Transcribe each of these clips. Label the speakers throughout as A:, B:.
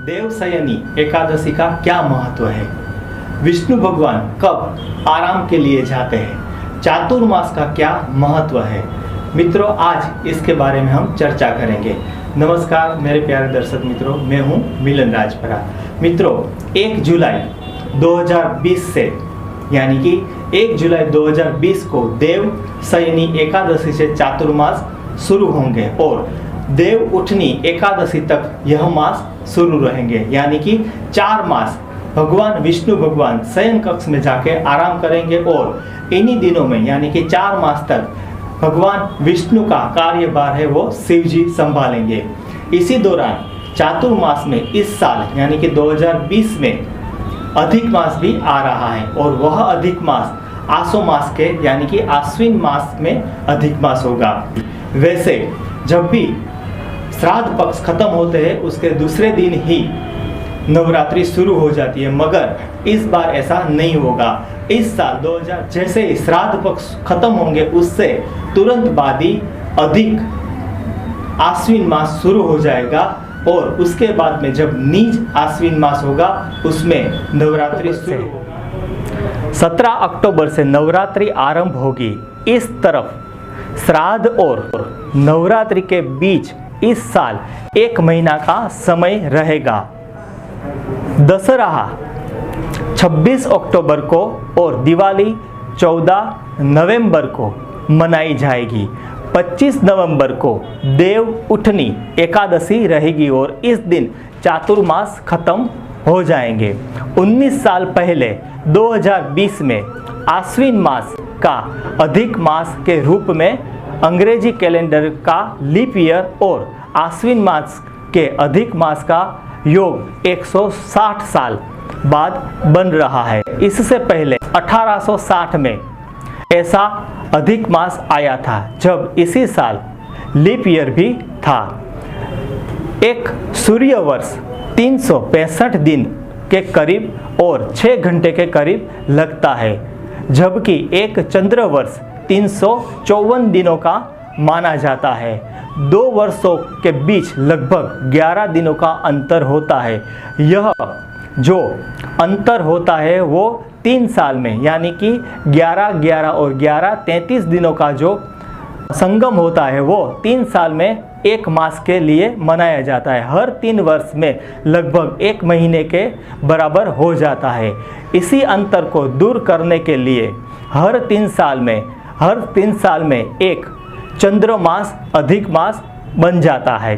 A: देवशयनी एकादशी का क्या महत्व है? विष्णु भगवान कब आराम के लिए जाते हैं? चातुर्मास का क्या महत्व है? मित्रों, आज इसके बारे में हम चर्चा करेंगे। नमस्कार मेरे प्यारे दर्शक मित्रों, मैं हूं मिलन राजपरा। मित्रों, 1 जुलाई 2020 से यानी कि 1 जुलाई 2020 को देवशयनी एकादशी से चातुर्मास शुरू होंगे और देव उठनी एकादशी तक यह मास शुरू रहेंगे, यानी कि 4 मास भगवान विष्णु भगवान शयन कक्ष में जाके आराम करेंगे और इन्हीं दिनों में यानी कि 4 मास तक भगवान विष्णु का कार्यभार है वो शिव जी संभालेंगे। इसी दौरान चातुर्मास में इस साल यानी कि 2020 में अधिक मास भी आ रहा है और वह अधिक मास आसो मास के यानी कि आश्विन मास में अधिक मास होगा। वैसे जब भी श्राद्ध पक्ष खत्म होते हैं उसके दूसरे दिन ही नवरात्रि शुरू हो जाती है, मगर इस बार ऐसा नहीं होगा। इस साल 2000 जैसे ही श्राद्ध पक्ष खत्म होंगे उससे तुरंत बाद ही अधिक आश्विन मास शुरू हो जाएगा और उसके बाद में जब नीच आश्विन मास होगा उसमें नवरात्रि शुरू होगी। 17 अक्टूबर से नवरात्रि आरंभ होगी। इस तरफ श्राद्ध और नवरात्रि के बीच इस साल 1 महीना का समय रहेगा। दशहरा 26 अक्टूबर को और दिवाली 14 नवंबर को मनाई जाएगी। 25 नवंबर को देव उठनी एकादशी रहेगी और इस दिन चातुर्मास खत्म हो जाएंगे। 19 साल पहले 2020 में आश्विन मास का अधिक मास के रूप में अंग्रेजी कैलेंडर का लीप ईयर और आश्विन मास के अधिक मास का योग 160 साल बाद बन रहा है। इससे पहले 1860 में ऐसा अधिक मास आया था जब इसी साल लीप ईयर भी था। एक सूर्य वर्ष 365 दिन के करीब और 6 घंटे के करीब लगता है, जबकि एक चंद्र वर्ष 354 दिनों का माना जाता है। 2 वर्षों के बीच लगभग 11 दिनों का अंतर होता है। यह जो अंतर होता है वो 3 साल में यानी कि 11, 11 और 11 33 दिनों का जो संगम होता है वो 3 साल में 1 मास के लिए मनाया जाता है। हर 3 वर्ष में लगभग 1 महीने के बराबर हो जाता है। इसी अंतर को दूर करने के लिए हर 3 साल में एक चंद्रमास अधिक मास बन जाता है,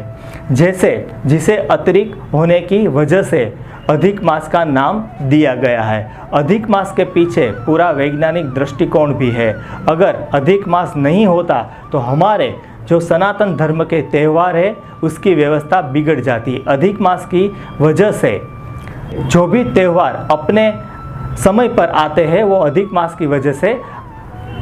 A: जिसे अतिरिक्त होने की वजह से अधिक मास का नाम दिया गया है। अधिक मास के पीछे पूरा वैज्ञानिक दृष्टिकोण भी है। अगर अधिक मास नहीं होता तो हमारे जो सनातन धर्म के त्यौहार है उसकी व्यवस्था बिगड़ जाती। अधिक मास की वजह से जो भी त्यौहार अपने समय पर आते हैं वो अधिक मास की वजह से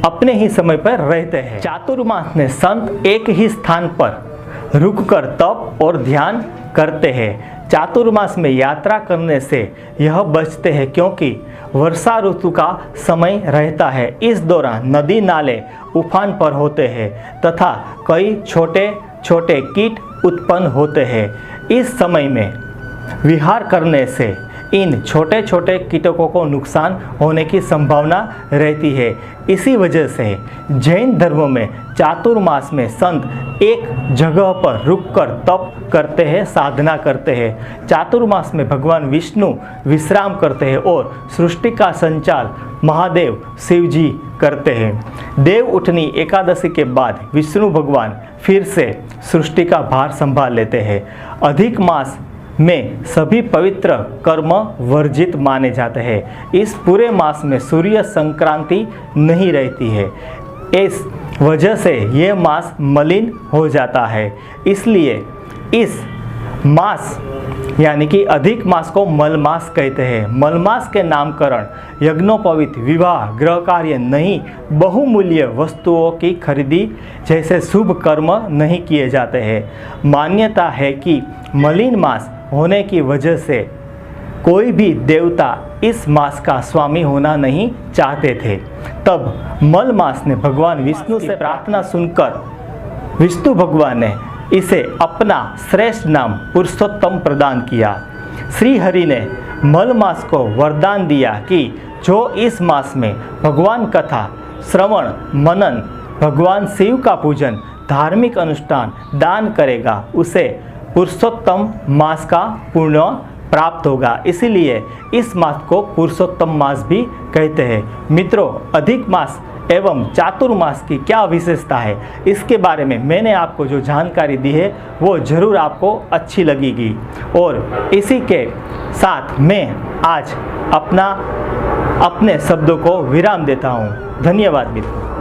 A: अपने ही समय पर रहते हैं। चातुर्मास में संत एक ही स्थान पर रुककर तप और ध्यान करते हैं। चातुर्मास में यात्रा करने से यह बचते हैं क्योंकि वर्षा ऋतु का समय रहता है। इस दौरान नदी नाले उफान पर होते हैं तथा कई छोटे छोटे कीट उत्पन्न होते हैं। इस समय में विहार करने से इन छोटे छोटे कीटकों को नुकसान होने की संभावना रहती है। इसी वजह से जैन धर्म में चातुर्मास में संत एक जगह पर रुककर तप करते हैं, साधना करते हैं। चातुर्मास में भगवान विष्णु विश्राम करते हैं और सृष्टि का संचाल महादेव शिव जी करते हैं। देव उठनी एकादशी के बाद विष्णु भगवान फिर से सृष्टि का भार संभाल लेते हैं। अधिक मास में सभी पवित्र कर्म वर्जित माने जाते हैं। इस पूरे मास में सूर्य संक्रांति नहीं रहती है। इस वजह से ये मास मलिन हो जाता है। इसलिए इस मास यानी कि अधिक मास को मलमास कहते हैं। मलमास के नामकरण यज्ञोपवीत, विवाह, गृह कार्य, नहीं बहुमूल्य वस्तुओं की खरीदी जैसे शुभ कर्म नहीं किए जाते हैं। मान्यता है कि मलिन मास होने की वजह से कोई भी देवता इस मास का स्वामी होना नहीं चाहते थे। तब मल मास ने भगवान विष्णु से प्रार्थना सुनकर विष्णु भगवान ने इसे अपना श्रेष्ठ नाम पुरुषोत्तम प्रदान किया। श्री हरि ने मल मास को वरदान दिया कि जो इस मास में भगवान कथा श्रवण मनन, भगवान शिव का पूजन, धार्मिक अनुष्ठान, दान करेगा उसे पुरुषोत्तम मास का पुण्य प्राप्त होगा। इसीलिए इस मास को पुरुषोत्तम मास भी कहते हैं। मित्रों, अधिक मास एवं चातुर्मास की क्या विशेषता है, इसके बारे में मैंने आपको जो जानकारी दी है वो ज़रूर आपको अच्छी लगेगी। और इसी के साथ मैं आज अपने शब्दों को विराम देता हूँ। धन्यवाद मित्रों।